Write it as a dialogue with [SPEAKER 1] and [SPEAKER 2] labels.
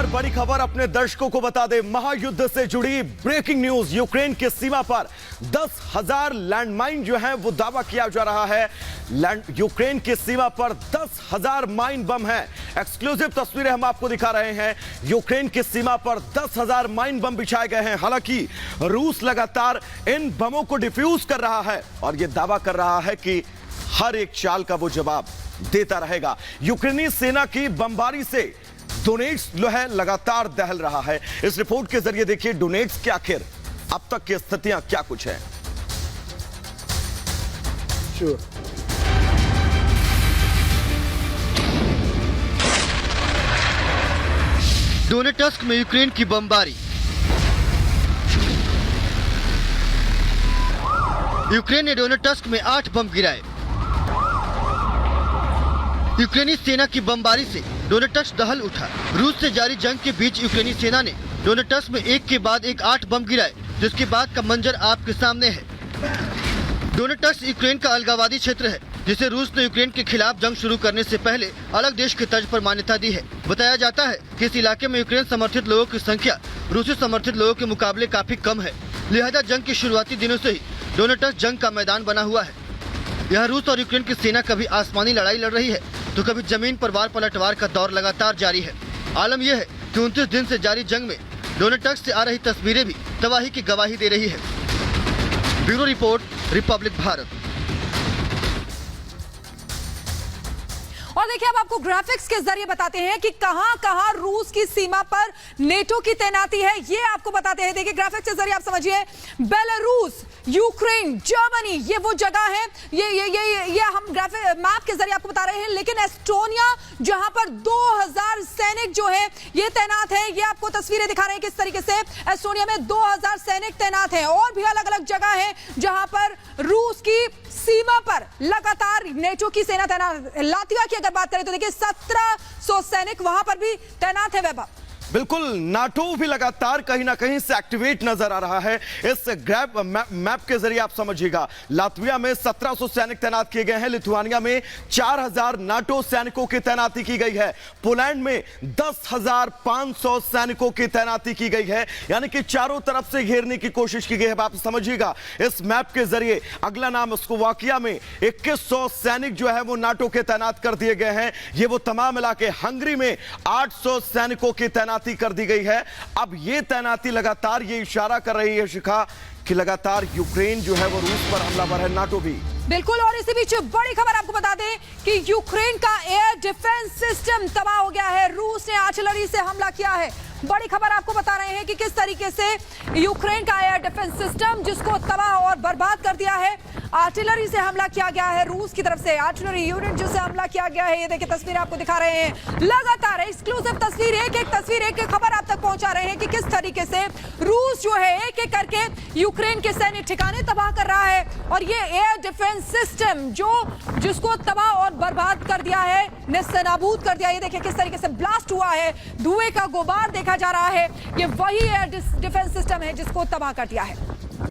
[SPEAKER 1] नमस्कार, बड़ी खबर अपने दर्शकों को बता दें। महायुद्ध से जुड़ी ब्रेकिंग न्यूज। यूक्रेन की सीमा पर 10,000 लैंडमाइन जो है वो दावा किया जा रहा है। यूक्रेन की सीमा पर 10,000 माइन बम है। एक्सक्लूसिव तस्वीरें हम आपको दिखा रहे हैं। यूक्रेन की सीमा पर 10,000 माइन बम बिछाए गए हैं। हालांकि रूस लगातार इन बमों को डिफ्यूज कर रहा है और यह दावा कर रहा है कि हर एक चाल का वो जवाब देता रहेगा। यूक्रेनी सेना की बमबारी से डोनेट्स जो है लगातार दहल रहा है। इस रिपोर्ट के जरिए देखिए डोनेट्स के आखिर अब तक की स्थितियां क्या कुछ है।
[SPEAKER 2] डोनेट्स्क में यूक्रेन की बमबारी। यूक्रेन ने डोनेट्स्क में 8 बम गिराए। यूक्रेनी सेना की बमबारी से डोनेट्स्क दहल उठा। रूस से जारी जंग के बीच यूक्रेनी सेना ने डोनेट्स्क में एक के बाद एक 8 बम गिराए, जिसके बाद का मंजर आपके सामने है। डोनेट्स्क यूक्रेन का अलगाववादी क्षेत्र है, जिसे रूस ने यूक्रेन के खिलाफ जंग शुरू करने से पहले अलग देश के तर्ज पर मान्यता दी है। बताया जाता है कि इस इलाके में यूक्रेन समर्थित लोगों की संख्या रूसी समर्थित लोगों के मुकाबले काफी कम है। लिहाजा जंग के शुरुआती दिनों से ही डोनेट्स्क जंग का मैदान बना हुआ है। यहाँ रूस और यूक्रेन की सेना कभी आसमानी लड़ाई लड़ रही है तो कभी जमीन पर वार पलटवार का दौर लगातार जारी है। आलम यह है कि 29 दिन से जारी जंग में डोनेट्स्क से आ रही तस्वीरें भी तबाही की गवाही दे रही है। Bureau report, Republic Bharat.
[SPEAKER 3] और देखिए अब आपको ग्राफिक्स के जरिए बताते हैं कि कहां-कहां रूस की सीमा पर नेटो की तैनाती है, ये आपको बताते हैं। देखिए ग्राफिक्स के जरिए आप समझिए, बेलारूस, यूक्रेन, जर्मनी, ये वो जगह है। ये हम ग्राफिक मैप के जरिए आपको बता रहे हैं। लेकिन एस्टोनिया, जहां पर 2000 सैनिक जो है ये तैनात है, ये आपको तस्वीरें दिखा रहे हैं किस तरीके से एस्टोनिया में 2000 सैनिक तैनात हैं। और भी अलग अलग जगह है जहां पर रूस की सीमा पर लगातार नेटो की सेना तैनात। लातविया की अगर बात करें तो देखिए 1700 सैनिक वहां पर भी तैनात है। वैभव,
[SPEAKER 1] बिल्कुल, नाटो भी लगातार कहीं ना कहीं से एक्टिवेट नजर आ रहा है। इस ग्रैब मैप के जरिए आप समझिएगा, लातविया में 1700 सैनिक तैनात किए गए हैं। लिथुआनिया में 4000 नाटो सैनिकों की तैनाती की गई है। पोलैंड में 10,500 सैनिकों की तैनाती की गई है। यानी कि चारों तरफ से घेरने की कोशिश की गई है। आप समझिएगा इस मैप के जरिए। अगला नाम स्लोवाकिया में 2100 सैनिक जो है वो नाटो के तैनात कर दिए गए हैं। ये वो तमाम इलाके। हंगरी में 800 सैनिकों की तैनाती कर दी गई है। अब ये तैनाती लगातार ये इशारा कर रही है शिखा कि लगातार यूक्रेन जो है वो रूस पर हमलावर है, नाटो भी।
[SPEAKER 3] बिल्कुल। और इसी बीच बड़ी खबर आपको बता दें कि यूक्रेन का एयर डिफेंस सिस्टम तबाह हो गया है। रूस ने आर्टिलरी से हमला किया है। बड़ी खबर आपको बता रहे हैं कि किस तरीके से यूक्रेन का एयर डिफेंस सिस्टम, जिसको तबाह और बर्बाद कर दिया है, आर्टिलरी से हमला किया गया है। रूस की तरफ से आर्टिलरी यूनिट जिससे हमला किया गया है। ये देखिए तस्वीर आपको दिखा रहे हैं। लगातार एक्सक्लूसिव तस्वीर, एक खबर आप तक पहुंचा रहे हैं कि किस तरीके से रूस जो है एक करके यूक्रेन के सैन्य ठिकाने तबाह कर रहा है। और ये एयर डिफेंस सिस्टम जिसको तबाह और बर्बाद कर दिया है, नेस्तनाबूद कर दिया। ये देखिए किस तरीके से ब्लास्ट हुआ है, धुएं का गुबार देखा जा रहा है। ये वही एयर डिफेंस सिस्टम है जिसको तबाह कर दिया है।